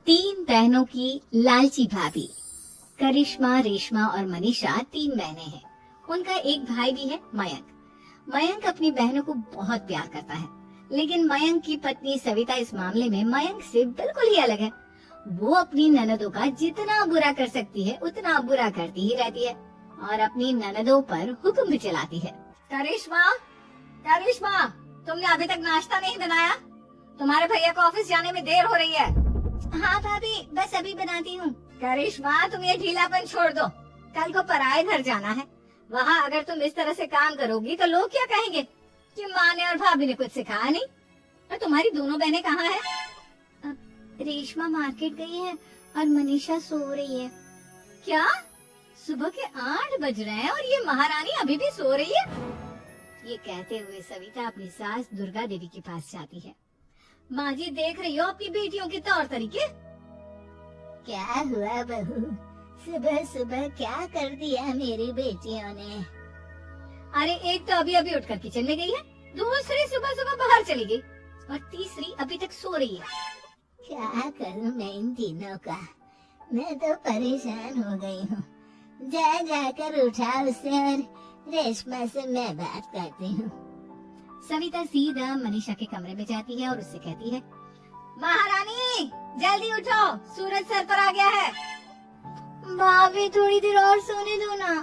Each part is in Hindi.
तीन बहनों की लालची भाभी। करिश्मा, रेशमा और मनीषा तीन बहनें हैं। उनका एक भाई भी है, मयंक। मयंक अपनी बहनों को बहुत प्यार करता है, लेकिन मयंक की पत्नी सविता इस मामले में मयंक से बिल्कुल ही अलग है। वो अपनी ननदों का जितना बुरा कर सकती है उतना बुरा करती ही रहती है और अपनी ननदों पर हुक्म भी चलाती है। करिश्मा, करिश्मा, तुमने अभी तक नाश्ता नहीं बनाया? तुम्हारे भैया को ऑफिस जाने में देर हो रही है। हाँ भाभी, बस अभी बनाती हूँ। करिश्मा, तुम ये ढीलापन छोड़ दो। कल को पराए घर जाना है। वहाँ अगर तुम इस तरह से काम करोगी तो लोग क्या कहेंगे कि माँ ने और भाभी ने कुछ सिखाया नहीं। और तुम्हारी दोनों बहनें कहाँ हैं? रेशमा मार्केट गई है और मनीषा सो रही है। क्या? सुबह के 8 बज रहे हैं और ये महारानी अभी भी सो रही है? ये कहते हुए सविता अपनी सास दुर्गा देवी के पास जाती है। माँ जी, देख रही हो अपनी बेटियों के तौर तरीके? क्या हुआ बहू, सुबह सुबह क्या कर दिया मेरी बेटियों ने? अरे एक तो अभी अभी उठकर किचन में गई है, दूसरी सुबह सुबह बाहर चली गई और तीसरी अभी तक सो रही है। क्या करूं मैं इन तीनों का, मैं तो परेशान हो गई हूँ। जा जाकर उठा उसे और रेशमा से मैं बात करती हूँ। सविता सीधा मनीषा के कमरे में जाती है और उससे कहती है, महारानी जल्दी उठो, सूरज सर पर आ गया है। भाभी थोड़ी देर और सोने दो ना,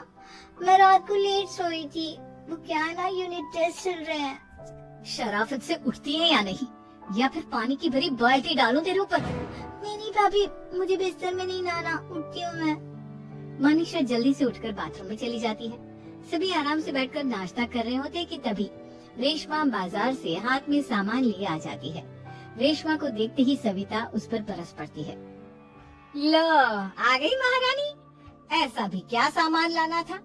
मैं रात को लेट सोई थी। वो क्या ना यूनिट टेस्ट चल रहे हैं। शराफत से उठती है या नहीं, या फिर पानी की भरी बाल्टी डालूं तेरे ऊपर? नहीं भाभी, मुझे बिस्तर में नहीं लाना, उठती हूँ मैं। मनीषा जल्दी से उठकर बाथरूम में चली जाती है। सभी आराम से बैठकर नाश्ता कर रहे होते कि तभी रेशमा बाजार से हाथ में सामान लिए आ जाती है। रेशमा को देखते ही सविता उस पर बरस पड़ती है। लो, आ गई महारानी। ऐसा भी क्या सामान लाना था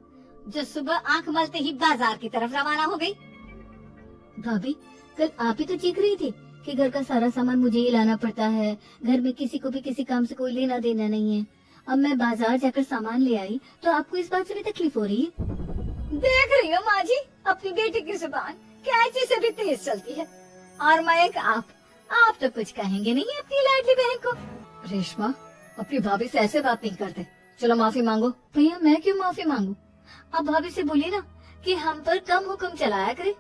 जो सुबह आंख मलते ही बाजार की तरफ रवाना हो गई? भाभी, कल आप ही तो चीख रही थी कि घर का सारा सामान मुझे ही लाना पड़ता है, घर में किसी को भी किसी काम से कोई लेना देना नहीं है। अब मैं बाजार जाकर सामान ले आई तो आपको इस बात से भी तकलीफ हो रही है? देख रही हो माँ जी, अपनी बेटी की जुबान कैंची से भी तेज चलती है। और मयंक, आप तो कुछ कहेंगे नहीं अपनी लाडली बहन को? रेशमा, अपनी भाभी से ऐसे बात नहीं करते। चलो माफी मांगो। भैया, मैं क्यों माफी मांगू? आप भाभी से बोलिए ना कि हम पर कम हुक्म चलाया करे।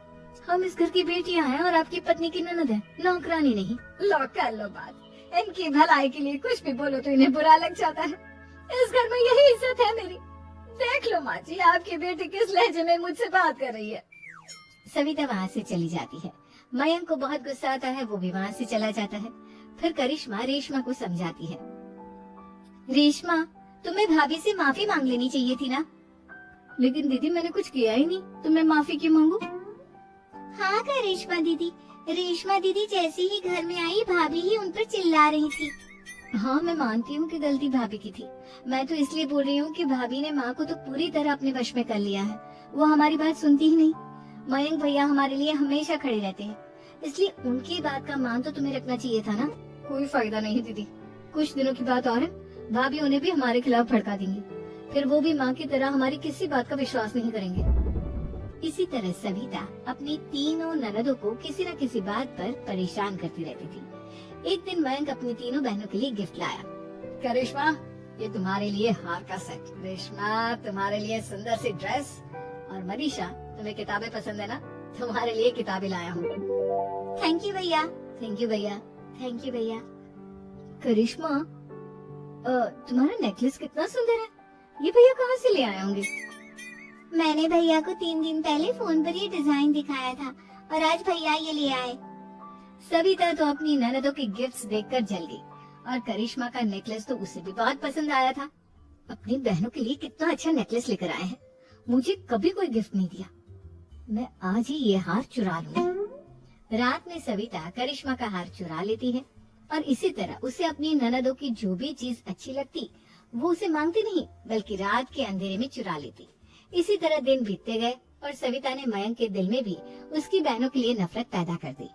हम इस घर की बेटियां हैं और आपकी पत्नी की ननद है, नौकरानी नहीं। लो कर लो बात। इनकी भलाई के लिए कुछ भी बोलो तो इन्हें बुरा लग जाता है। इस घर में यही इज्जत है मेरी। देख लो माँ जी, आपकी बेटी किस लहजे में मुझसे बात कर रही है। सविता वहाँ से चली जाती है। मयंक को बहुत गुस्सा आता है, वो भी वहाँ से चला जाता है। फिर करिश्मा रेशमा को समझाती है। रेशमा, तुम्हें भाभी से माफी मांग लेनी चाहिए थी ना। लेकिन दीदी, मैंने कुछ किया ही नहीं, तो मैं माफी क्यों मांगू? हाँ करिश्मा दीदी, रेशमा दीदी जैसे ही घर में आई भाभी ही उन पर चिल्ला रही थी। हाँ, मैं मानती हूँ कि गलती भाभी की थी। मैं तो इसलिए बोल रही हूँ कि भाभी ने माँ को तो पूरी तरह अपने वश में कर लिया है। वो हमारी बात सुनती ही नहीं। मयंक भैया हमारे लिए हमेशा खड़े रहते हैं, इसलिए उनकी बात का मान तो तुम्हें रखना चाहिए था ना। कोई फायदा नहीं दीदी, कुछ दिनों की बात और है, भाभी उन्हें भी हमारे खिलाफ भड़का देंगी। फिर वो भी माँ की तरह हमारी किसी बात का विश्वास नहीं करेंगे। इसी तरह सविता अपनी तीनों ननदों को किसी न किसी बात पर परेशान करती रहती थी। एक दिन मयंक अपनी तीनों बहनों के लिए गिफ्ट लाया। करिश्मा, ये तुम्हारे लिए हार का सेट। रेशमा, तुम्हारे लिए सुंदर सी ड्रेस। और मनीषा, तुम्हें किताबें पसंद है ना, तुम्हारे लिए किताबें लाया हूँ। थैंक यू भैया। थैंक यू भैया। थैंक यू भैया। करिश्मा, तुम्हारा नेकलेस कितना सुंदर है, ये भैया कहाँ से ले आए होंगे? मैंने भैया को 3 दिन पहले फोन पर ये डिजाइन दिखाया था और आज भैया ये ले आए। सविता तो अपनी ननदों के गिफ्ट्स देखकर जल गई और करिश्मा का नेकलेस तो उसे भी बहुत पसंद आया था। अपनी बहनों के लिए कितना अच्छा नेकलेस लेकर आए हैं, मुझे कभी कोई गिफ्ट नहीं दिया। मैं आज ही ये हार चुरा लूंगी। रात में सविता करिश्मा का हार चुरा लेती है और इसी तरह उसे अपनी ननदों की जो भी चीज अच्छी लगती वो उसे मांगती नहीं, बल्कि रात के अंधेरे में चुरा लेती। इसी तरह दिन बीतते गए और सविता ने मयंक के दिल में भी उसकी बहनों के लिए नफरत पैदा कर दी।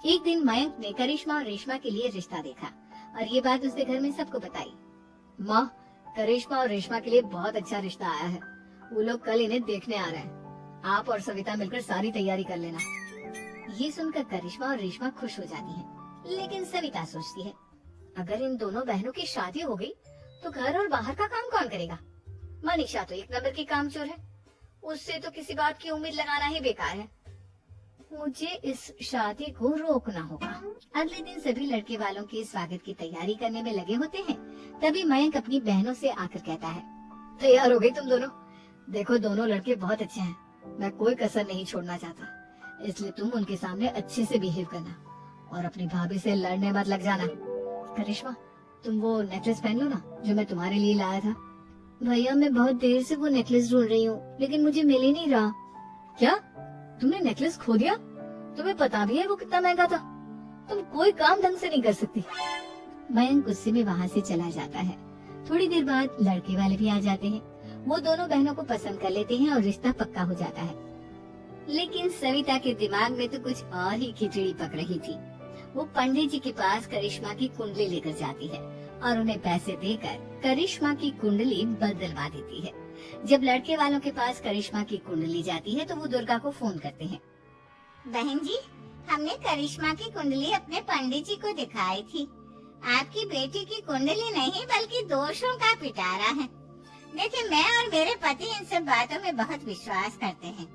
एक दिन मयंक ने करिश्मा और रेशमा के लिए रिश्ता देखा और ये बात उसने घर में सबको बताई। माँ, करिश्मा और रेशमा के लिए बहुत अच्छा रिश्ता आया है। वो लोग कल इन्हें देखने आ रहे हैं। आप और सविता मिलकर सारी तैयारी कर लेना। ये सुनकर करिश्मा और रेशमा खुश हो जाती हैं, लेकिन सविता सोचती है, अगर इन दोनों बहनों की शादी हो गई तो घर और बाहर का काम कौन करेगा? मनीषा तो एक नंबर की कामचोर है, उससे तो किसी बात की उम्मीद लगाना ही बेकार है। मुझे इस शादी को रोकना होगा। अगले दिन सभी लड़के वालों के स्वागत की तैयारी करने में लगे होते हैं। तभी मयंक अपनी बहनों से आकर कहता है, तैयार हो गई तुम दोनों? देखो दोनों लड़के बहुत अच्छे हैं, मैं कोई कसर नहीं छोड़ना चाहता, इसलिए तुम उनके सामने अच्छे से बिहेव करना और अपनी भाभी से लड़ने मत लग जाना। करिश्मा, तुम वो नेकलेस पहन लो ना जो मैं तुम्हारे लिए लाया था। भैया मैं बहुत देर से वो नेकलेस ढूंढ रही हूँ, लेकिन मुझे मिल ही नहीं रहा। क्या तुमने नेकलेस खो दिया? तुम्हें पता भी है वो कितना महंगा था? तुम कोई काम ढंग से नहीं कर सकती। मयंक गुस्से में वहाँ से चला जाता है। थोड़ी देर बाद लड़के वाले भी आ जाते हैं। वो दोनों बहनों को पसंद कर लेते हैं और रिश्ता पक्का हो जाता है। लेकिन सविता के दिमाग में तो कुछ और ही खिचड़ी पक रही थी। वो पंडित जी के पास करिश्मा की कुंडली लेकर जाती है और उन्हें पैसे देकर करिश्मा की कुंडली बदलवा देती है। जब लड़के वालों के पास करिश्मा की कुंडली जाती है तो वो दुर्गा को फोन करते हैं। बहन जी, हमने करिश्मा की कुंडली अपने पंडित जी को दिखाई थी। आपकी बेटी की कुंडली नहीं बल्कि दोषों का पिटारा है। देखिए, मैं और मेरे पति इन सब बातों में बहुत विश्वास करते हैं,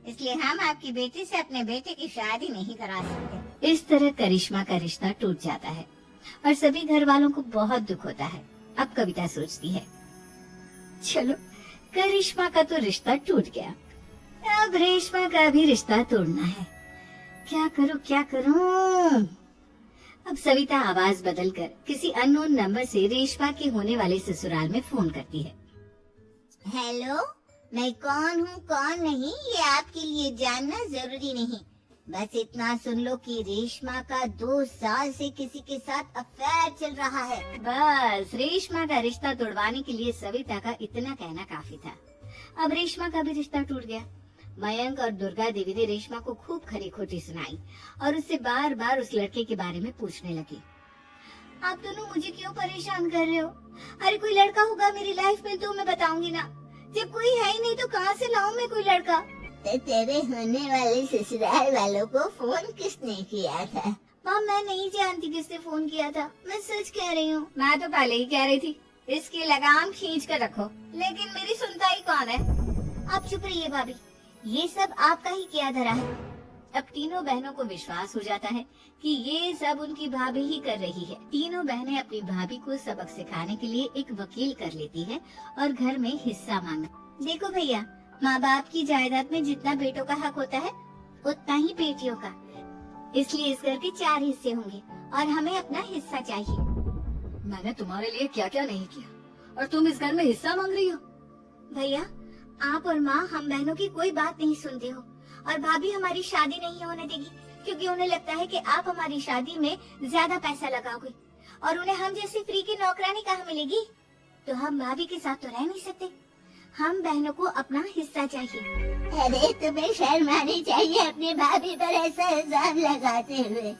इसलिए हम आपकी बेटी से अपने बेटे की शादी नहीं करा सकते। इस तरह करिश्मा का रिश्ता टूट जाता है और सभी घर वालों को बहुत दुख होता है। अब कविता सोचती है, चलो करिश्मा का तो रिश्ता टूट गया, अब रेशमा का भी रिश्ता तोड़ना है। क्या करूं? अब सविता आवाज बदलकर किसी अननोन नंबर से रेशमा के होने वाले ससुराल में फोन करती है। हेलो, मैं कौन हूँ कौन नहीं ये आपके लिए जानना जरूरी नहीं। बस इतना सुन लो कि रेशमा का 2 साल से किसी के साथ अफेयर चल रहा है। बस रेशमा का रिश्ता तोड़वाने के लिए सविता का इतना कहना काफी था। अब रेशमा का भी रिश्ता टूट गया। मयंक और दुर्गा देवी ने रेशमा को खूब खरी खोटी सुनाई और उससे बार बार उस लड़के के बारे में पूछने लगी। आप दोनों मुझे क्यों परेशान कर रहे हो? अरे कोई लड़का होगा मेरी लाइफ में तो मैं बताऊंगी ना, जब कोई है ही नहीं तो कहाँ से लाऊं मैं कोई लड़का? तो तेरे होने वाले ससुराल वालों को फोन किसने किया था? माँ मैं नहीं जानती किसने फोन किया था, मैं सच कह रही हूँ। मैं तो पहले ही कह रही थी इसकी लगाम खींच कर रखो, लेकिन मेरी सुनता ही कौन है। आप चुप रहिए भाभी, ये सब आपका ही किया धरा है। अब तीनों बहनों को विश्वास हो जाता है कि ये सब उनकी भाभी ही कर रही है। तीनों बहनें अपनी भाभी को सबक सिखाने के लिए एक वकील कर लेती है और घर में हिस्सा मांगा। देखो भैया, माँ बाप की जायदाद में जितना बेटों का हक होता है उतना ही बेटियों का, इसलिए इस घर के 4 हिस्से होंगे और हमें अपना हिस्सा चाहिए। मैंने तुम्हारे लिए क्या क्या नहीं किया और तुम इस घर में हिस्सा मांग रही हो? भैया, आप और माँ हम बहनों की कोई बात नहीं सुनते हो और भाभी हमारी शादी नहीं होने देगी क्योंकि उन्हें लगता है कि आप हमारी शादी में ज्यादा पैसा लगाओगे और उन्हें हम जैसी फ्री की नौकरानी कहाँ मिलेगी। तो हम भाभी के साथ तो रह नहीं सकते, हम बहनों को अपना हिस्सा चाहिए। अरे तुम्हें शर्म आनी चाहिए अपनी भाभी पर ऐसा इल्जाम लगाते हुए।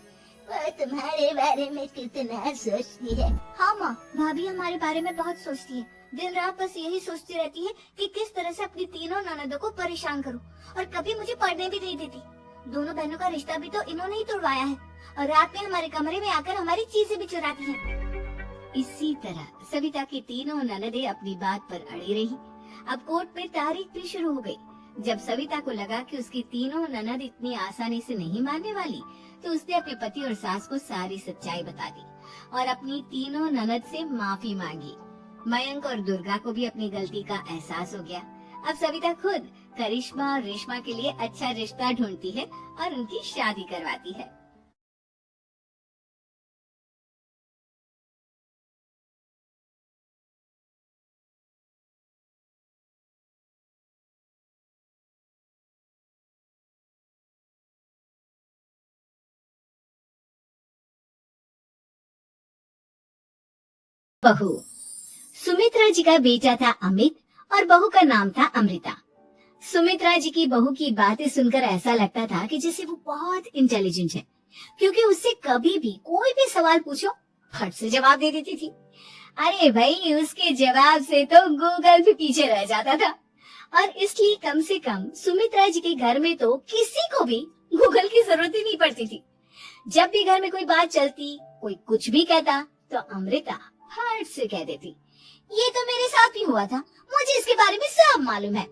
वो तुम्हारे बारे में कितना सोचती है। हाँ माँ, भाभी हमारे बारे में बहुत सोचती है। दिन रात बस यही सोचती रहती है कि किस तरह से अपनी तीनों ननदों को परेशान करूं और कभी मुझे पढ़ने भी नहीं देती। दोनों बहनों का रिश्ता भी तो इन्होंने ही तोड़वाया है और रात में हमारे कमरे में आकर हमारी चीजें भी चुराती हैं। इसी तरह सविता की तीनों ननदें अपनी बात पर अड़ी रही। अब कोर्ट में तारीख भी शुरू हो गई। जब सविता को लगा कि उसकी तीनों ननद इतनी आसानी से नहीं मानने वाली, तो उसने अपने पति और सास को सारी सच्चाई बता दी और अपनी तीनों ननद से माफी मांगी। मयंक और दुर्गा को भी अपनी गलती का एहसास हो गया। अब सविता खुद करिश्मा और रेशमा के लिए अच्छा रिश्ता ढूंढती है और उनकी शादी करवाती है। बहू। सुमित्रा जी का बेटा था अमित और बहू का नाम था अमृता। सुमित्रा जी की बहू की बातें सुनकर ऐसा लगता था कि जैसे वो बहुत इंटेलिजेंट है, क्योंकि उससे कभी भी कोई भी सवाल पूछो फट से जवाब दे देती थी। अरे भाई, उसके जवाब से तो गूगल भी पीछे रह जाता था और इसलिए कम से कम सुमित्रा जी के घर में तो किसी को भी गूगल की जरूरत ही नहीं पड़ती थी। जब भी घर में कोई बात चलती, कोई कुछ भी कहता, तो अमृता हर्ट से कह देती, ये तो मेरे साथ भी हुआ था, मुझे इसके बारे में सब मालूम है।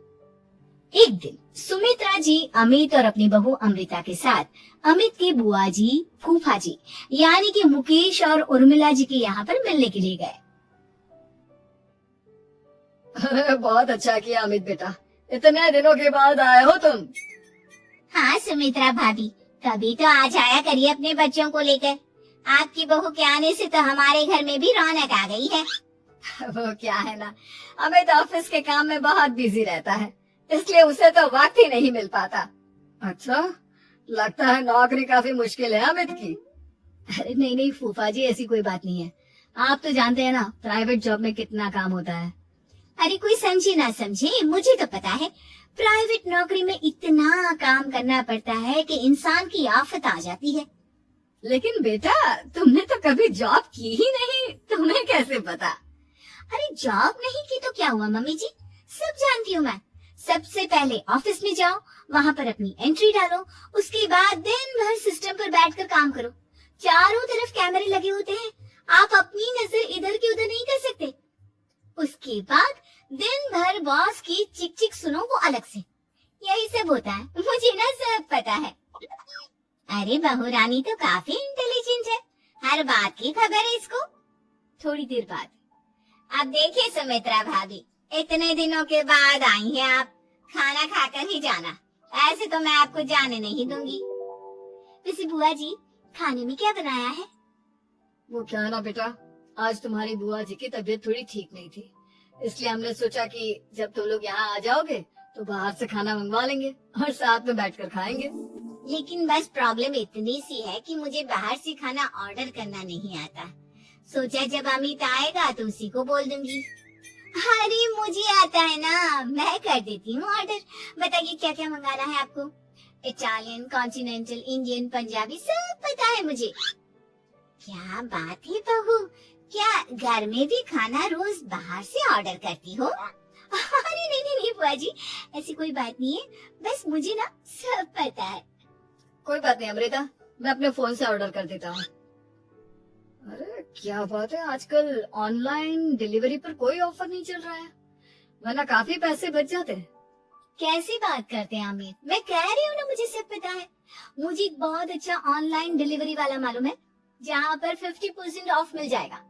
एक दिन सुमित्रा जी अमित और अपनी बहू अमृता के साथ अमित की बुआ जी, फूफा जी यानी कि मुकेश और उर्मिला जी के यहाँ पर मिलने के लिए गए। अरे बहुत अच्छा किया अमित बेटा, इतने दिनों के बाद आए हो तुम। हाँ सुमित्रा भाभी, कभी तो आ जाया करिए अपने बच्चों को लेकर। आपकी बहू के आने से तो हमारे घर में भी रौनक आ गई है। वो क्या है ना, अमित ऑफिस के काम में बहुत बिजी रहता है, इसलिए उसे तो वक्त ही नहीं मिल पाता। अच्छा, लगता है नौकरी काफी मुश्किल है अमित की। अरे नहीं नहीं फूफा जी, ऐसी कोई बात नहीं है। आप तो जानते हैं ना प्राइवेट जॉब में कितना काम होता है। अरे कोई समझे ना समझे, मुझे तो पता है प्राइवेट नौकरी में इतना काम करना पड़ता है कि इंसान की आफत आ जाती है। लेकिन बेटा तुमने तो कभी जॉब की ही नहीं, तुम्हें कैसे पता? अरे जॉब नहीं की तो क्या हुआ मम्मी जी, सब जानती हूँ मैं। सबसे पहले ऑफिस में जाओ, वहाँ पर अपनी एंट्री डालो, उसके बाद दिन भर सिस्टम पर बैठकर काम करो। चारों तरफ कैमरे लगे होते हैं, आप अपनी नजर इधर की उधर नहीं कर सकते। उसके बाद दिन भर बॉस की चिक चिक सुनो वो अलग से। यही सब होता है, मुझे ना सब पता है। अरे बहू रानी तो काफी इंटेलिजेंट है, हर बात की खबर है इसको। थोड़ी देर बाद, अब देखिए सुमित्रा भाभी, इतने दिनों के बाद आई हैं आप, खाना खाकर ही जाना, ऐसे तो मैं आपको जाने नहीं दूंगी। वैसे बुआ जी खाने में क्या बनाया है? वो क्या है ना बेटा, आज तुम्हारी बुआ जी की तबीयत थोड़ी ठीक नहीं थी, इसलिए हमने सोचा कि जब तुम लोग यहाँ आ जाओगे तो बाहर से खाना मंगवा लेंगे और साथ में बैठकर खाएंगे। लेकिन बस प्रॉब्लम इतनी सी है कि मुझे बाहर से खाना ऑर्डर करना नहीं आता। सोचा जब अमित आएगा तो उसी को बोल दूंगी। अरे मुझे आता है ना, मैं कर देती हूँ ऑर्डर। बताइए क्या क्या मंगाना है आपको? इटालियन, कॉन्टिनेंटल, इंडियन, पंजाबी सब पता है मुझे। क्या बात है बहू, क्या घर में भी खाना रोज बाहर से ऑर्डर करती हो? अरे नहीं नहीं नहीं बुआ जी, ऐसी कोई बात नहीं है, बस मुझे ना सब पता है। कोई बात नहीं अमृता, मैं अपने फोन से ऑर्डर कर देता हूँ। अरे क्या बात है, आजकल ऑनलाइन डिलीवरी पर कोई ऑफर नहीं चल रहा है, वरना काफी पैसे बच जाते हैं। कैसी बात करते हैं अमित, मैं कह रही हूँ ना मुझे सब पता है। मुझे एक बहुत अच्छा ऑनलाइन डिलीवरी वाला मालूम है, जहाँ पर 50% ऑफ मिल जाएगा।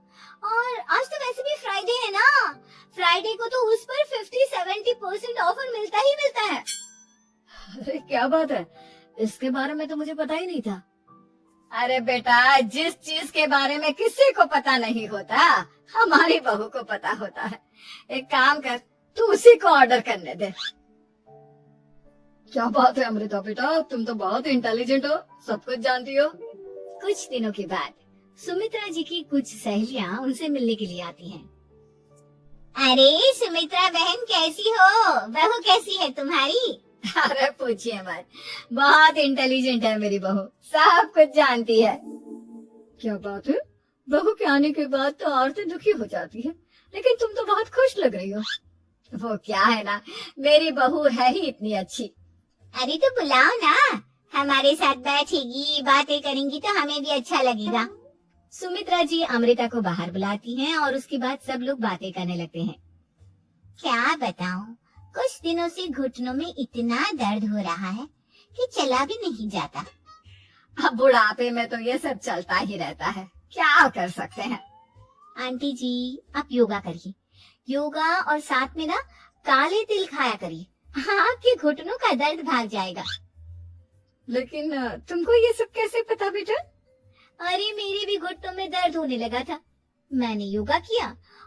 और आज तो वैसे भी फ्राइडे है ना, फ्राइडे को तो उस पर 50-70% ऑफर मिलता ही मिलता है। अरे क्या बात है, इसके बारे में तो मुझे पता ही नहीं था। अरे बेटा, जिस चीज के बारे में किसी को पता नहीं होता, हमारी बहू को पता होता है। एक काम कर, तू उसी को ऑर्डर करने दे। क्या बात है अमृता बेटा, तुम तो बहुत इंटेलिजेंट हो, सब कुछ जानती हो। कुछ दिनों के बाद सुमित्रा जी की कुछ सहेलियां उनसे मिलने के लिए आती हैं। अरे सुमित्रा बहन कैसी हो, बहू कैसी है तुम्हारी? अरे पूछिए मत, बहुत इंटेलिजेंट है मेरी बहू, सब कुछ जानती है। क्या बात है, बहू के आने के बाद तो औरतें दुखी हो जाती है, लेकिन तुम तो बहुत खुश लग रही हो। वो क्या है ना, मेरी बहू है ही इतनी अच्छी। अरे तो बुलाओ ना, हमारे साथ बैठेगी, बातें करेंगी तो हमें भी अच्छा लगेगा। सुमित्रा जी अमृता को बाहर बुलाती हैं और उसके बाद सब लोग बातें करने लगते हैं। क्या बताऊं, कुछ दिनों से घुटनों में इतना दर्द हो रहा है कि चला भी नहीं जाता। अब बुढ़ापे में तो ये सब चलता ही रहता है, क्या कर सकते हैं। आंटी जी आप योगा करिए, योगा और साथ में ना काले तिल खाया करिए, आपके घुटनों का दर्द भाग जाएगा। लेकिन तुमको ये सब कैसे पता बेटा? अरे मेरे भी घुटनों में दर्द होने लगा था, मैंने योगा किया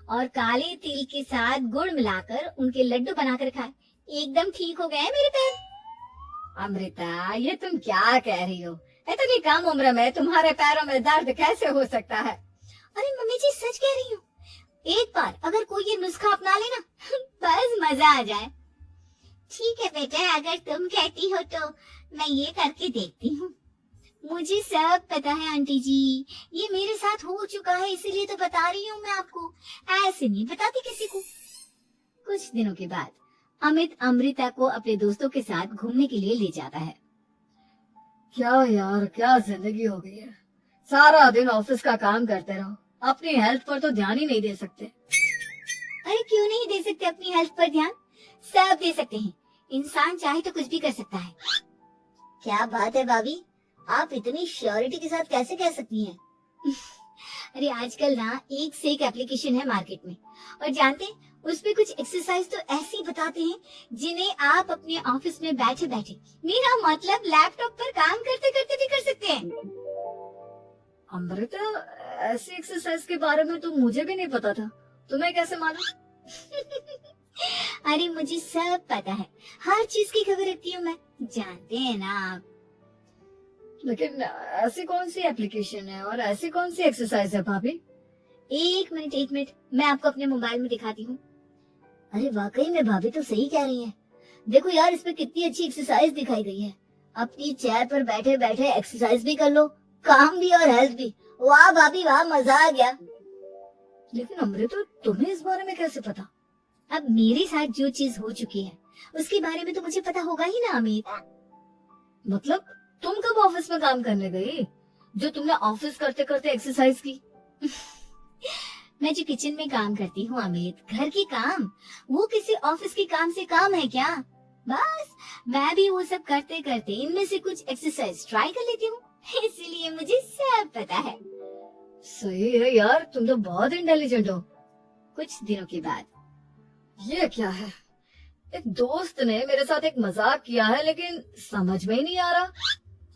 और काले तिल के साथ गुड़ मिलाकर उनके लड्डू बनाकर खाए, एकदम ठीक हो गए मेरे पैर। अमृता ये तुम क्या कह रही हो, इतनी कम उम्र में तुम्हारे पैरों में दर्द कैसे हो सकता है? अरे मम्मी जी सच कह रही हूँ, एक बार अगर कोई ये नुस्खा अपना लेना बस मजा आ जाए। ठीक है बेटा, अगर तुम कहती हो तो मैं ये करके देखती हूँ। मुझे सब पता है आंटी जी, ये मेरे साथ हो चुका है, इसीलिए तो बता रही हूँ मैं आपको, ऐसे नहीं बताती किसी को। कुछ दिनों के बाद अमित अमृता को अपने दोस्तों के साथ घूमने के लिए ले जाता है। क्या यार, क्या जिंदगी हो गई है, सारा दिन ऑफिस का काम करते रहो, अपनी हेल्थ पर तो ध्यान ही नहीं दे सकते। अरे क्यों नहीं दे सकते अपनी हेल्थ पर ध्यान? सब दे सकते हैं। इंसान चाहे तो कुछ भी कर सकता है। क्या बात है भाभी, आप इतनी श्योरिटी के साथ कैसे कह सकती हैं? अरे आजकल ना एक से एक एप्लीकेशन है मार्केट में, और जानते हैं उसपे कुछ एक्सरसाइज तो ऐसी बताते हैं जिन्हें आप अपने ऑफिस में बैठे बैठे, मेरा मतलब लैपटॉप पर काम करते करते भी कर सकते हैं। अमृता, ऐसी एक्सरसाइज के बारे में तो मुझे भी नहीं पता था, तुम्हें कैसे मालूम? अरे मुझे सब पता है, हर चीज की खबर रखती हूँ मैं, जानते हैं ना आप। लेकिन ऐसी कौन सी एप्लीकेशन है और ऐसी कौन सी एक्सरसाइज है भाभी? एक मिनट, मैं आपको अपने मोबाइल में दिखाती हूँ। अरे वाकई में भाभी तो सही कह रही हैं। देखो यार, इसमें कितनी अच्छी एक्सरसाइज दिखाई गई है। अपनी चेयर पर बैठे बैठे एक्सरसाइज भी कर लो, काम भी और हेल्थ भी। वाह भाभी वाह, मजा आ गया। लेकिन अमृता, तुम्हें इस बारे में कैसे पता? अब मेरे साथ जो चीज हो चुकी है उसके बारे में तो मुझे पता होगा ही ना अमित। मतलब तुम कब ऑफिस में काम करने गई जो तुमने ऑफिस करते करते एक्सरसाइज की? मैं जो किचन में काम करती हूँ अमित, घर के काम, वो किसी ऑफिस के काम से काम है क्या? बस मैं भी वो सब करते करते इनमें से कुछ एक्सरसाइज ट्राई कर लेती हूँ, इसलिए मुझे सब पता है। सही है यार, तुम तो बहुत इंटेलिजेंट हो। कुछ दिनों के बाद, ये क्या है? एक दोस्त ने मेरे साथ एक मजाक किया है, लेकिन समझ में ही नहीं आ रहा।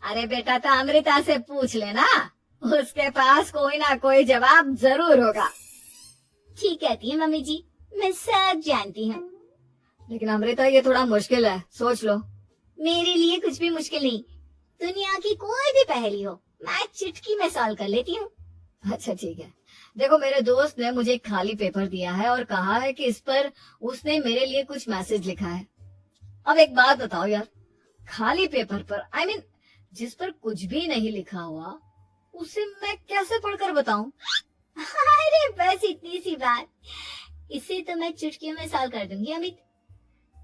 अरे बेटा, तो अमृता से पूछ लेना, उसके पास कोई ना कोई जवाब जरूर होगा। ठीक कहती है मम्मी जी, मैं सब जानती हूँ। लेकिन अमृता, ये थोड़ा मुश्किल है, सोच लो। मेरे लिए कुछ भी मुश्किल नहीं, दुनिया की कोई भी पहेली हो मैं चुटकी में सॉल्व कर लेती हूँ। अच्छा ठीक है, देखो मेरे दोस्त ने मुझे एक खाली पेपर दिया है और कहा है कि इस पर उसने मेरे लिए कुछ मैसेज लिखा है। अब एक बात बताओ यार, खाली पेपर पर, I mean, जिस पर कुछ भी नहीं लिखा हुआ, उसे मैं कैसे पढ़कर बताऊं? अरे बस इतनी सी बात, इसे तो मैं चुटकियों में सॉल्व कर दूंगी अमित।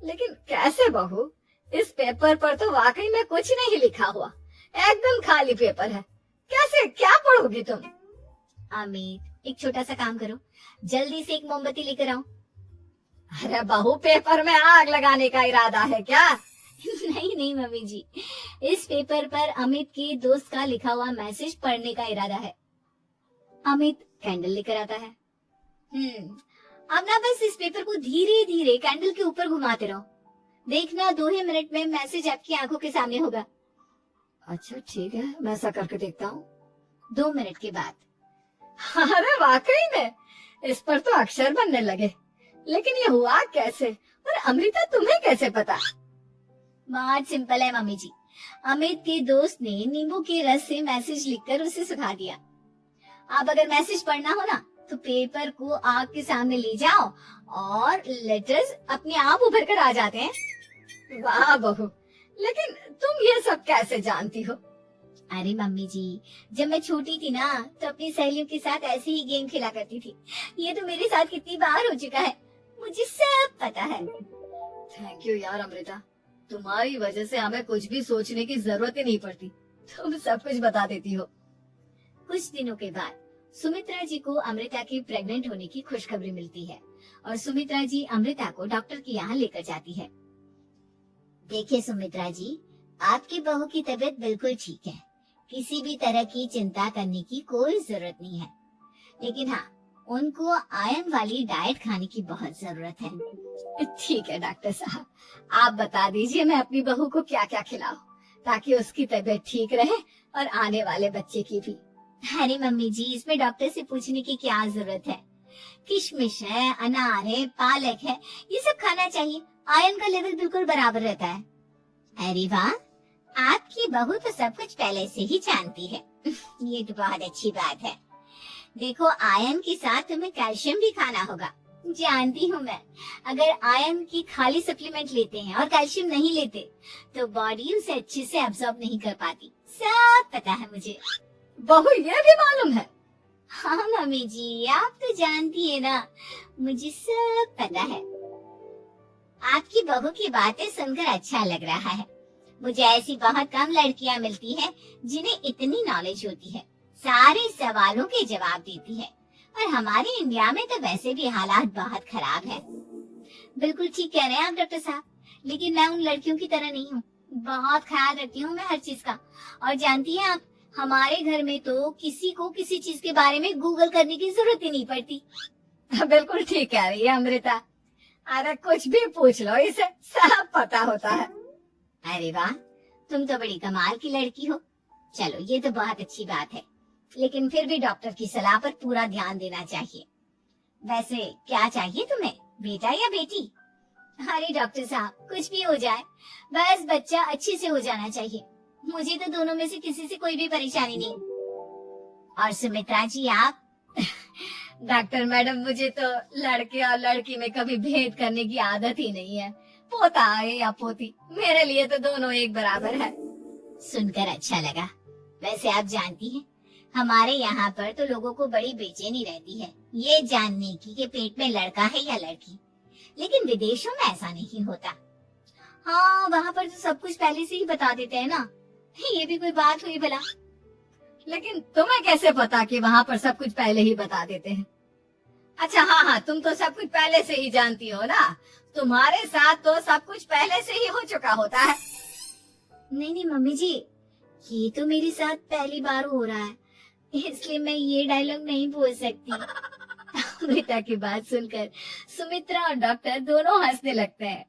लेकिन कैसे बहू? इस पेपर पर तो वाकई में कुछ नहीं लिखा हुआ, एकदम खाली पेपर है, कैसे, क्या पढ़ोगी तुम? अमित, एक छोटा सा काम करो, जल्दी से एक मोमबत्ती लेकर आओ। अरे बहू, पेपर में आग लगाने का इरादा है क्या? नहीं मम्मी जी, इस पेपर पर अमित के दोस्त का लिखा हुआ मैसेज पढ़ने का इरादा है। अमित कैंडल लेकर आता है। अब ना बस इस पेपर को धीरे धीरे कैंडल के ऊपर घुमाते रहो, देखना 2 ही मिनट में मैसेज आपकी आंखों के सामने होगा। अच्छा ठीक है, मैं ऐसा करके देखता हूँ। 2 मिनट के बाद, अरे वाकई में इस पर तो अक्षर बनने लगे, लेकिन ये हुआ कैसे? और अमृता, तुम्हें कैसे पता? बहुत सिंपल है मम्मी जी, अमित के दोस्त ने नींबू के रस से मैसेज लिखकर उसे सुखा दिया। अब अगर मैसेज पढ़ना हो ना, तो पेपर को आग के सामने ले जाओ और लेटर्स अपने आप उभर कर आ जाते हैं। वाह बहू, लेकिन तुम ये सब कैसे जानती हो? अरे मम्मी जी, जब मैं छोटी थी ना, तो अपनी सहेलियों के साथ ऐसे ही गेम खेला करती थी। ये तो मेरे साथ कितनी बार हो चुका है, मुझे सब पता है। थैंक यू यार अमृता, तुम्हारी वजह से हमें कुछ भी सोचने की जरूरत ही नहीं पड़ती, तुम सब कुछ बता देती हो। कुछ दिनों के बाद सुमित्रा जी को अमृता के प्रेग्नेंट होने की खुशखबरी मिलती है और सुमित्रा जी अमृता को डॉक्टर के यहाँ लेकर जाती है। देखिए सुमित्रा जी, आपकी बहू की तबीयत बिल्कुल ठीक है, किसी भी तरह की चिंता करने की कोई जरूरत नहीं है। लेकिन हाँ, उनको आयरन वाली डाइट खाने की बहुत जरूरत है। ठीक है डॉक्टर साहब, आप बता दीजिए मैं अपनी बहू को क्या क्या खिलाऊं ताकि उसकी तबीयत ठीक रहे और आने वाले बच्चे की भी। अरे मम्मी जी, इसमें डॉक्टर से पूछने की क्या जरूरत है, किशमिश है, अनार है, पालक है, ये सब खाना चाहिए, आयरन का लेवल बिल्कुल बराबर रहता है। अरे वाह, आपकी बहू तो सब कुछ पहले से ही जानती है। ये तो बहुत अच्छी बात है। देखो, आयरन के साथ तुम्हें कैल्शियम भी खाना होगा। जानती हूँ मैं, अगर आयरन की खाली सप्लीमेंट लेते हैं और कैल्शियम नहीं लेते तो बॉडी उसे अच्छे से एब्जॉर्ब नहीं कर पाती, सब पता है मुझे। बहू ये भी मालूम है? हाँ मम्मी जी, आप तो जानती है ना, मुझे सब पता है। आपकी बहू की बातें सुनकर अच्छा लग रहा है। मुझे ऐसी बहुत कम लड़कियां मिलती हैं जिन्हें इतनी नॉलेज होती है, सारे सवालों के जवाब देती है। और हमारे इंडिया में तो वैसे भी हालात बहुत खराब है। बिल्कुल ठीक कह रहे हैं आप डॉक्टर साहब, लेकिन मैं उन लड़कियों की तरह नहीं हूँ। बहुत ख्याल रखती हूँ मैं हर चीज का। और जानती हैं आप, हमारे घर में तो किसी को किसी चीज के बारे में गूगल करने की जरूरत ही नहीं पड़ती। बिल्कुल ठीक कह रही है अमृता। अरे कुछ भी पूछ लो, इसे सब पता होता है। अरे वाह, तुम तो बड़ी कमाल की लड़की हो। चलो ये तो बहुत अच्छी बात है, लेकिन फिर भी डॉक्टर की सलाह पर पूरा ध्यान देना चाहिए। वैसे क्या चाहिए तुम्हें, बेटा या बेटी? अरे डॉक्टर साहब, कुछ भी हो जाए, बस बच्चा अच्छे से हो जाना चाहिए। मुझे तो दोनों में से किसी से कोई भी परेशानी नहीं। और सुमित्रा जी आप? डॉक्टर मैडम, मुझे तो लड़के और लड़की में कभी भेद करने की आदत ही नहीं है। पोता है या पोती, मेरे लिए तो दोनों एक बराबर है। सुनकर अच्छा लगा। वैसे आप जानती हैं, हमारे यहाँ पर तो लोगों को बड़ी बेचैनी रहती है ये जानने की कि पेट में लड़का है या लड़की, लेकिन विदेशों में ऐसा नहीं होता। हाँ, वहाँ पर तो सब कुछ पहले से ही बता देते हैं ना। ये भी कोई बात हुई भला? लेकिन तुम्हें कैसे पता कि वहाँ पर सब कुछ पहले ही बता देते हैं? अच्छा हाँ, तुम तो सब कुछ पहले से ही जानती हो ना। तुम्हारे साथ तो सब कुछ पहले से ही हो चुका होता है। नहीं मम्मी जी, ये तो मेरे साथ पहली बार हो रहा है, इसलिए मैं ये डायलॉग नहीं बोल सकती। अमृता की बात सुनकर सुमित्रा और डॉक्टर दोनों हंसने लगते हैं।